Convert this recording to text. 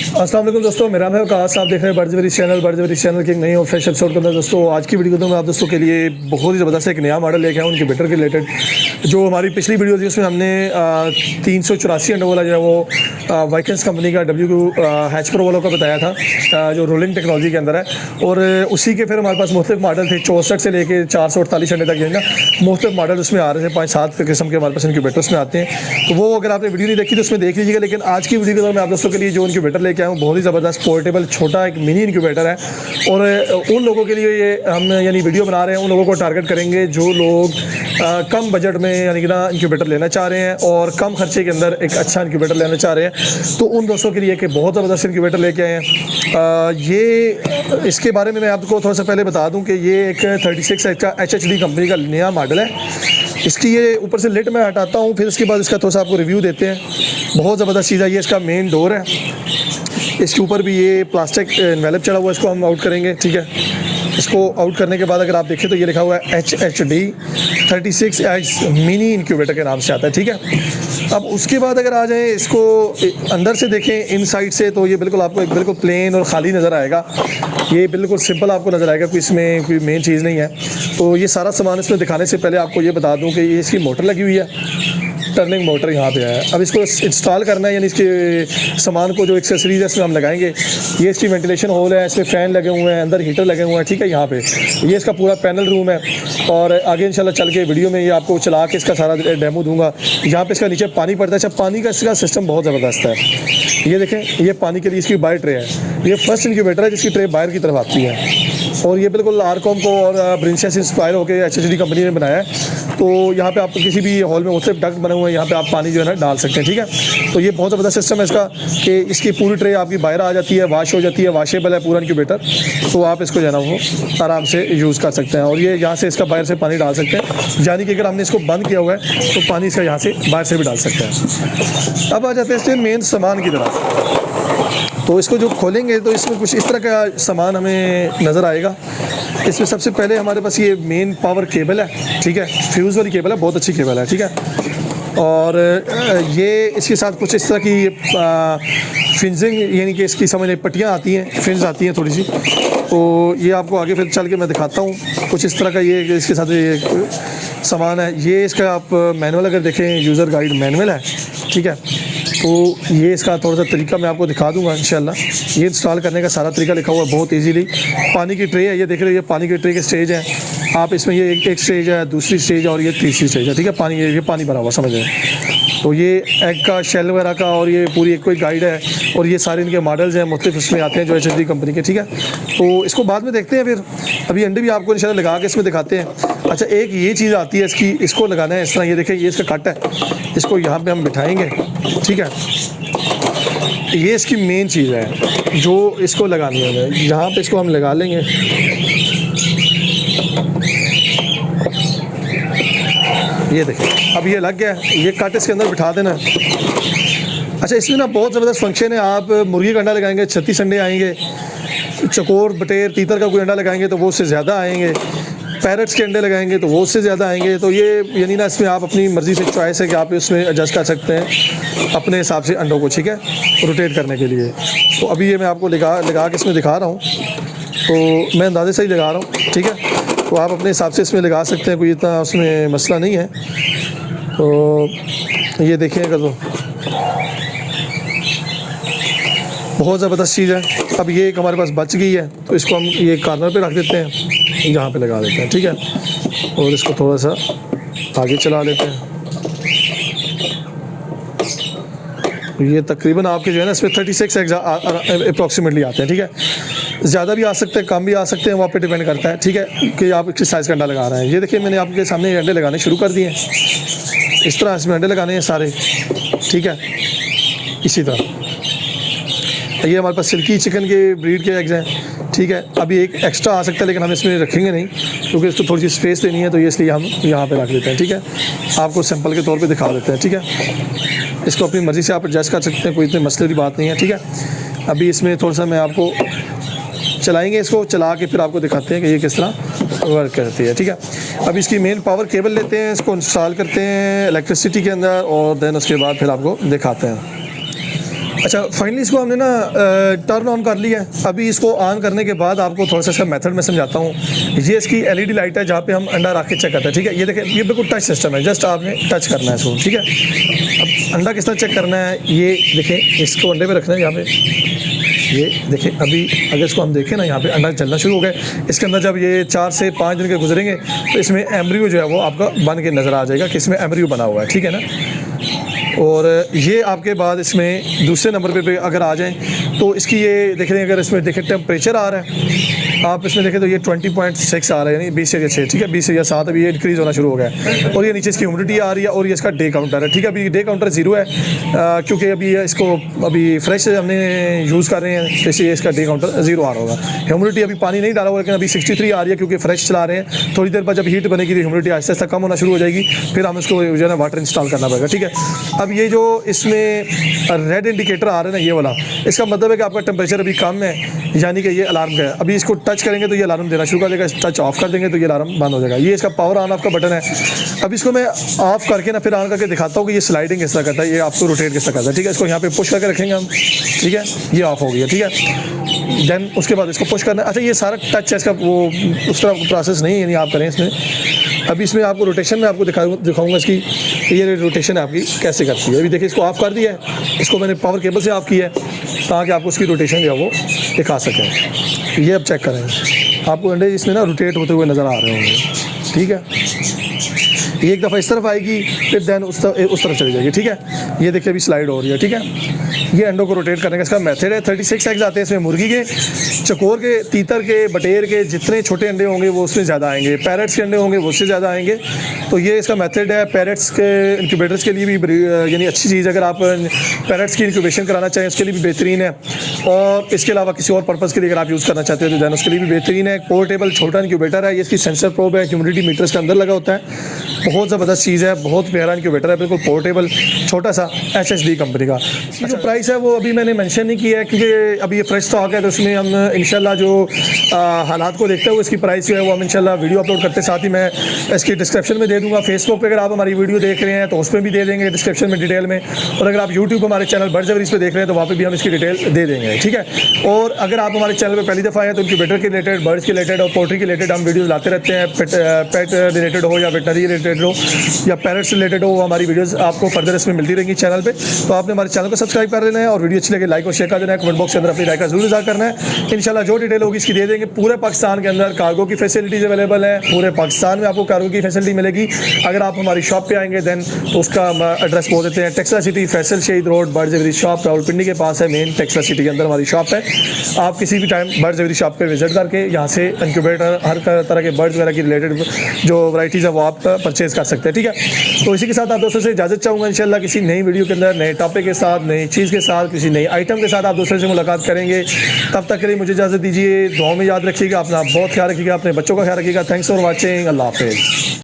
अस्सलाम वालेकुम दोस्तों, मेरा नाम है वकास। आप देख रहे हैं बर्ड्स चैनल की एक नई और फ्रेश एपिसोड के अंदर। दोस्तों आज की वीडियो में मैं आप दोस्तों के लिए बहुत ही ज़बरदस्त एक नया मॉडल लेके आया हूँ उनके बेटर के रिलेटेड। जो हमारी पिछली वीडियो थी उसमें हमने 384 अंडर वाला जो है वो वाइकेंस कंपनी का हैच प्रो वालों का बताया था, जो रोलिंग टेक्नोलॉजी के अंदर है। और उसी के फिर हमारे पास मुख्तलिफ मॉडल थे, 64 से लेके 448 अंडे तक, ना मुख्तलिफ मॉडल उसमें आ रहे थे। 5-7 किस्म के हमारे पास इनक्यूबेटर्स में आते हैं। तो वो अगर आपने वीडियो नहीं देखी तो उसमें देख लीजिएगा। लेकिन आज की वीडियो के अंदर मैं आप दोस्तों के लिए जो इनक्यूबेटर लेके आया हूँ, बहुत ही ज़बरदस्त पोर्टेबल छोटा एक मिनी इनक्यूबेटर है। और उन लोगों के लिए ये हम यानी वीडियो बना रहे हैं, उन लोगों को टारगेट करेंगे जो लोग कम बजट में यानी कि ना इनक्यूबेटर लेना चाह रहे हैं और कम खर्चे के अंदर एक अच्छा इनक्यूबेटर लेना चाह रहे हैं। तो उन दोस्तों के लिए कि बहुत ज़बरदस्त इनक्यूबेटर लेके आए हैं। ये इसके बारे में मैं आपको थोड़ा सा पहले बता दूं कि ये एक 36 का HHD कंपनी का नया मॉडल है। इसकी ये ऊपर से लिड मैं हटाता हूँ, फिर उसके बाद इसका थोड़ा सा आपको रिव्यू देते हैं। बहुत ज़बरदस्त चीज़ है। ये इसका मेन डोर है, इसके ऊपर भी ये प्लास्टिक एनवेलप चढ़ा हुआ है, इसको हम आउट करेंगे। ठीक है, इसको आउट करने के बाद अगर आप देखें तो ये लिखा हुआ है HHD 36X मिनी इनक्यूबेटर के नाम से आता है। ठीक है, अब उसके बाद अगर आ जाएँ इसको अंदर से देखें इन साइड से, तो ये बिल्कुल आपको एक बिल्कुल प्लेन और ख़ाली नज़र आएगा। ये बिल्कुल सिंपल आपको नज़र आएगा, कोई इसमें कोई मेन चीज़ नहीं है। तो ये सारा सामान इसमें दिखाने से पहले आपको ये बता दूँ कि ये इसकी मोटर लगी हुई है, टर्निंग मोटर यहाँ पे है। अब इसको इंस्टॉल करना है, यानी इसके सामान को जो एक्सेसरीज है इसमें हम लगाएंगे। ये इसकी वेंटिलेशन होल है, इसमें फ़ैन लगे हुए हैं, अंदर हीटर लगे हुए हैं। ठीक है, यहाँ पे ये इसका पूरा पैनल रूम है। और आगे इंशाल्लाह चल के वीडियो में ये आपको चला के इसका सारा डेमो दूंगा। यहाँ पे इसका नीचे पानी पड़ता है। अच्छा, पानी का इसका सिस्टम बहुत ज़बरदस्त है। ये देखें, ये पानी के लिए इसकी बाहर ट्रे है। ये फर्स्ट इनक्यूबेटर है जिसकी ट्रे बाहर की तरफ आती है। और ये बिल्कुल आरकॉम को और ब्रिंसिया से इंस्पायर होकर HHD कंपनी ने बनाया है। तो यहाँ पे आप किसी भी हॉल में मुख्तलिफ डक्ट बने हुए हैं, यहाँ पे आप पानी जो है ना डाल सकते हैं। ठीक है, तो ये बहुत ज़बरदस्त सिस्टम है इसका कि इसकी पूरी ट्रे आपकी बाहर आ जाती है, वाश हो जाती है, वाशेबल है पूरा इनक्यूबेटर। तो आप इसको जो है ना वो आराम से यूज़ कर सकते हैं। और ये यहाँ से इसका बाहर से पानी डाल सकते हैं, यानी कि अगर हमने इसको बंद किया हुआ है तो पानी इसका यहाँ से बाहर से भी डाल सकते हैं। अब आ जाते हैं इसके मेन सामान की तरफ। तो इसको जो खोलेंगे तो इसमें कुछ इस तरह का सामान हमें नज़र आएगा। इसमें सबसे पहले हमारे पास ये मेन पावर केबल है। ठीक है, फ्यूज़ वाली केबल है, बहुत अच्छी केबल है। ठीक है, और ये इसके साथ कुछ इस तरह की फिंजिंग यानी कि इसकी समझ पट्टियाँ आती हैं, फिन्स आती हैं थोड़ी सी। तो ये आपको आगे फिर चल के मैं दिखाता हूँ। कुछ इस तरह का ये इसके साथ ये सामान है। ये इसका आप मैनुअल अगर देखें, यूज़र गाइड मैनुअल है। ठीक है, तो ये इसका थोड़ा सा तरीका मैं आपको दिखा दूंगा इंशाल्लाह। ये इंस्टॉल करने का सारा तरीका लिखा हुआ है बहुत इजीली। पानी की ट्रे है, ये देख रहे हैं, ये पानी की ट्रे के स्टेज हैं आप। इसमें ये एक स्टेज है, दूसरी स्टेज है और ये तीसरी स्टेज है। ठीक है, पानी ये पानी भरा हुआ समझ रहे हैं। तो ये एग का शेल वगैरह का और ये पूरी एक कोई गाइड है। और ये सारे इनके मॉडल्स हैं, मुख्तलिफ इसमें आते हैं जो HHD कंपनी के। ठीक है, तो इसको बाद में देखते हैं। फिर अभी अंडे भी आपको इंशाल्लाह लगा के इसमें दिखाते हैं। अच्छा, एक ये चीज़ आती है इसकी, इसको लगाना है इस तरह। ये देखें, ये इसका कट है, इसको यहाँ पे हम बिठाएंगे। ठीक है, ये इसकी मेन चीज़ है जो इसको लगानी है। यहाँ पे इसको हम लगा लेंगे। ये देखें, अब ये लग गया। ये कट इसके अंदर बिठा देना। अच्छा, इसमें ना बहुत ज़बरदस्त फंक्शन है। आप मुर्गी का अंडा लगाएंगे 36 अंडे आएंगे। चकोर, बटेर, तीतर का कोई अंडा लगाएंगे तो वो उससे ज़्यादा आएंगे। पैरट्स के अंडे लगाएंगे तो वो उससे ज़्यादा आएंगे। तो ये यानी ना इसमें आप अपनी मर्ज़ी से चॉइस है कि आप इसमें एडजस्ट कर सकते हैं अपने हिसाब से अंडों को। ठीक है, रोटेट करने के लिए। तो अभी ये मैं आपको लगा के इसमें दिखा रहा हूँ, तो मैं अंदाज़े से ही लगा रहा हूँ। ठीक है, तो आप अपने हिसाब से इसमें लगा सकते हैं, कोई इतना उसमें मसला नहीं है। तो ये देखिए, अगर तो बहुत ज़बरदस्त चीज़ है। अब ये एक हमारे पास बच गई है, तो इसको हम ये कॉर्नर पे रख देते हैं, यहाँ पे लगा देते हैं। ठीक है, और इसको थोड़ा सा आगे चला लेते हैं। ये तकरीबन आपके जो है ना इसमें 36 अप्रॉक्सीमेटली आते हैं। ठीक है, ज़्यादा भी आ सकते हैं, कम भी आ सकते हैं, वहाँ पे डिपेंड करता है। ठीक है, कि आप किस साइज़ का अंडा लगा रहे हैं। ये देखिए, मैंने आपके सामने अंडे लगाने शुरू कर दिए हैं। इस तरह इसमें अंडे लगाने हैं सारे। ठीक है, इसी तरह ये हमारे पास सिल्की चिकन के ब्रीड के एग्स हैं। ठीक है, अभी एक एक्स्ट्रा आ सकता है लेकिन हम इसमें रखेंगे नहीं क्योंकि इसको थोड़ी सी स्पेस देनी है, तो ये इसलिए हम यहाँ पे रख देते हैं। ठीक है, आपको सैंपल के तौर पे दिखा देते हैं। ठीक है, इसको अपनी मर्ज़ी से आप एडजस्ट कर सकते हैं, कोई इतनी मसले की बात नहीं है। ठीक है, अभी इसमें थोड़ा सा मैं आपको चलाएँगे, इसको चला के फिर आपको दिखाते हैं कि ये किस तरह वर्क करती है। ठीक है, अब इसकी मेन पावर केबल लेते हैं, इसको इंस्टॉल करते हैं इलेक्ट्रिसिटी के अंदर और देन उसके बाद फिर आपको दिखाते हैं। अच्छा, फाइनली इसको हमने ना टर्न ऑन कर लिया है। अभी इसको ऑन करने के बाद आपको थोड़ा सा इसका मेथड मैं समझाता हूँ। ये इसकी LED लाइट है जहाँ पे हम अंडा रख के चेक करते हैं, ठीक है। ये देखिए, ये बिल्कुल टच सिस्टम है, जस्ट आपने टच करना है इसको, ठीक है। अब अंडा किस तरह चेक करना है, ये देखें, इसको अंडे पे रखना है यहाँ पे। ये देखिए, अभी अगर इसको हम देखें ना, यहाँ पे अंडा चलना शुरू हो गया। इसके अंदर जब ये 4 से 5 दिन के गुजरेंगे तो इसमें एम्ब्रियो जो है वो आपका बन के नज़र आ जाएगा कि इसमें एम्ब्रियो बना हुआ है, ठीक है ना। और ये आपके बाद इसमें दूसरे नंबर पे अगर आ जाएं तो इसकी ये देख रहे हैं, अगर इसमें देखें टेम्परेचर आ रहा है, आप इसमें देखें तो ये 20.6 आ रहा है, यानी 20 से 6, ठीक है, 20 या 7 अभी ये इंक्रीज़ होना शुरू हो गया है। और ये नीचे इसकी ह्यूमिडिटी आ रही है और ये इसका डे काउंटर है, ठीक है। अभी डे काउंटर 0 है क्योंकि अभी इसको अभी फ्रेश हमने यूज़ कर रहे हैं, तो इसलिए इसका डे काउंटर 0 आ रहा होगा। ह्यूमिडिटी अभी पानी नहीं डाला हुआ, लेकिन अभी 63 आ रही है क्योंकि फ्रेश चला रहे हैं। थोड़ी देर बाद जब हीट बनेगी तो ह्यूमिडिटी आहिस्ता आहिस्ता कम होना शुरू हो जाएगी, फिर हम इसको जो है ना वाटर इंस्टॉल करना पड़ेगा, ठीक है। अब ये जो इसमें रेड इंडिकेटर आ रहा है ना, ये वाला, इसका मतलब है कि आपका टेम्परेचर अभी कम है, यानी कि ये अलार्म का है। अभी इसको टच करेंगे तो ये अलार्म देना शुरू कर देगा, टच ऑफ कर देंगे तो ये अलार्म बंद हो जाएगा। ये इसका पावर ऑन ऑफ का बटन है। अब इसको मैं ऑफ करके ना फिर ऑन करके दिखाता हूँ कि ये स्लाइडिंग किस तरह करता है, ये आपको रोटेट किस तरह करता है, ठीक है। इसको यहाँ पे पुश करके रखेंगे हम, ठीक है, ये ऑफ हो गया, ठीक है। देन उसके बाद इसको पुश करना है। अच्छा, ये सारा टच है इसका, वो उस तरह प्रोसेस नहीं है, यानी आप करें इसमें। अभी इसमें आपको रोटेशन में आपको दिखाऊंगा इसकी, ये रोटेशन आपकी कैसे करती है। अभी देखिए, इसको ऑफ कर दिया है, इसको मैंने पावर केबल से ऑफ किया है ताकि आपको उसकी रोटेशन जो है वो दिखा सकें। ये अब चेक करें, आपको अंडे इसमें ना रोटेट होते हुए नज़र आ रहे होंगे, ठीक है। ये एक दफ़ा इस तरफ आएगी, फिर देन उस तरफ चली जाएगी, ठीक है। ये देखिए अभी स्लाइड हो रही है, ठीक है। ये अंडों को रोटेट करने का इसका मेथड है। 36 एग्स आते हैं इसमें, मुर्गी के, चकोर के, तीतर के, बटेर के, जितने छोटे अंडे होंगे वो उससे ज़्यादा आएंगे। पैरेट्स के अंडे होंगे वो उससे ज़्यादा आएंगे। तो ये इसका मेथड है। पैरेट्स के इंक्यूबेटर्स के लिए भी यानी अच्छी चीज़, अगर आप पैरेट्स की इंक्यूबेशन कराना चाहें उसके लिए भी बेहतरीन है। और इसके अलावा किसी और पर्पज़ के लिए अगर आप यूज़ करना चाहते हो तो दैन उसके लिए भी बेहतरीन है। पोर्टेबल छोटा इंक्यूबेटर है, ये इसकी सेंसर प्रोब है, ह्यूमिडिटी मीटर इसके अंदर लगा होता है। बहुत ज़बरदस्त चीज़ है, बहुत प्यारा इंक्यूबेटर है, बिल्कुल पोर्टेबल, छोटा सा, HHD कंपनी का। जो प्राइस है वो अभी मैंने मेंशन नहीं किया है क्योंकि अभी ये फ्रेश स्टॉक है, तो उसमें हम इंशाल्लाह जो हालात को देखते हुए इसकी प्राइस जो है वो हम इंशाल्लाह वीडियो अपलोड करते साथ ही मैं इसकी डिस्क्रिप्शन में दे दूँगा। फेसबुक पर अगर आप हमारी वीडियो देख रहे हैं तो उस पर भी दे देंगे डिस्क्रिप्शन में डिटेल में, और अगर आप यूट्यूब पर हमारे चैनल बर्ड्स एवरीज पे देख रहे हैं तो वहाँ पर भी हम इसकी डिटेल दे देंगे, ठीक है। और अगर आप हमारे चैनल पर पहली दफ़ा आए तो इंक्यूबेटर के रिलेटेड, बर्ड्स के रिलेटेड और पोल्ट्री के रिलेटेड हम वीडियोज़ लाते रहते हैं। पेट रिलेटेड हो या वेटनरी रिलेटेड हो या पैरेट्स रिलेटेड हो, हमारी वीडियोस आपको फर्दर इसमें मिलती रहेंगी चैनल पे। तो आपने हमारे चैनल को सब्सक्राइब कर लेना है और वीडियो अच्छी लगे लाइक और शेयर कर देना है। कमेंट बॉक्स के अंदर अपनी राय का जरूर इज़हार करना है। इंशाल्लाह जो डिटेल होगी इसकी दे देंगे। पूरे पाकिस्तान के अंदर कार्गो की फैसिलिटीज़ अवेलेबल है, पूरे पाकिस्तान में आपको कार्गो की फैसिलिटी मिलेगी। अगर आप हमारी शॉप पर आएंगे दैन तो उसका एड्रेस बोल देते हैं, टेक्सला सिटी, फैसल शहीद रोड, बर्ड्स एवरीज शॉप रावलपिंडी के पास है। मेन टेक्सला सिटी के अंदर हमारी शॉप है। आप किसी भी टाइम बर्ड्स एवरीज शॉप पर विजिट करके यहाँ से इंक्यूबेटर, हर तरह के बर्ड्स वगैरह की रिलेटेड जो वैराइटीज़ है वो आप परचेज़ कर सकते हैं, ठीक है। तो इसी के साथ आप दोस्तों से इजाज़त चाहूँगा। इंशाल्लाह किसी नई वीडियो के अंदर नए टॉपिक के साथ, नई चीज़ के साथ, किसी नई आइटम के साथ आप दोस्तों से मुलाकात करेंगे। तब तक के लिए मुझे इजाज़त दीजिए। दुआओं में याद रखिएगा, अपना बहुत ख्याल रखिएगा, अपने बच्चों का ख्याल रखिएगा। Thanks for watching. अल्लाह हाफिज़।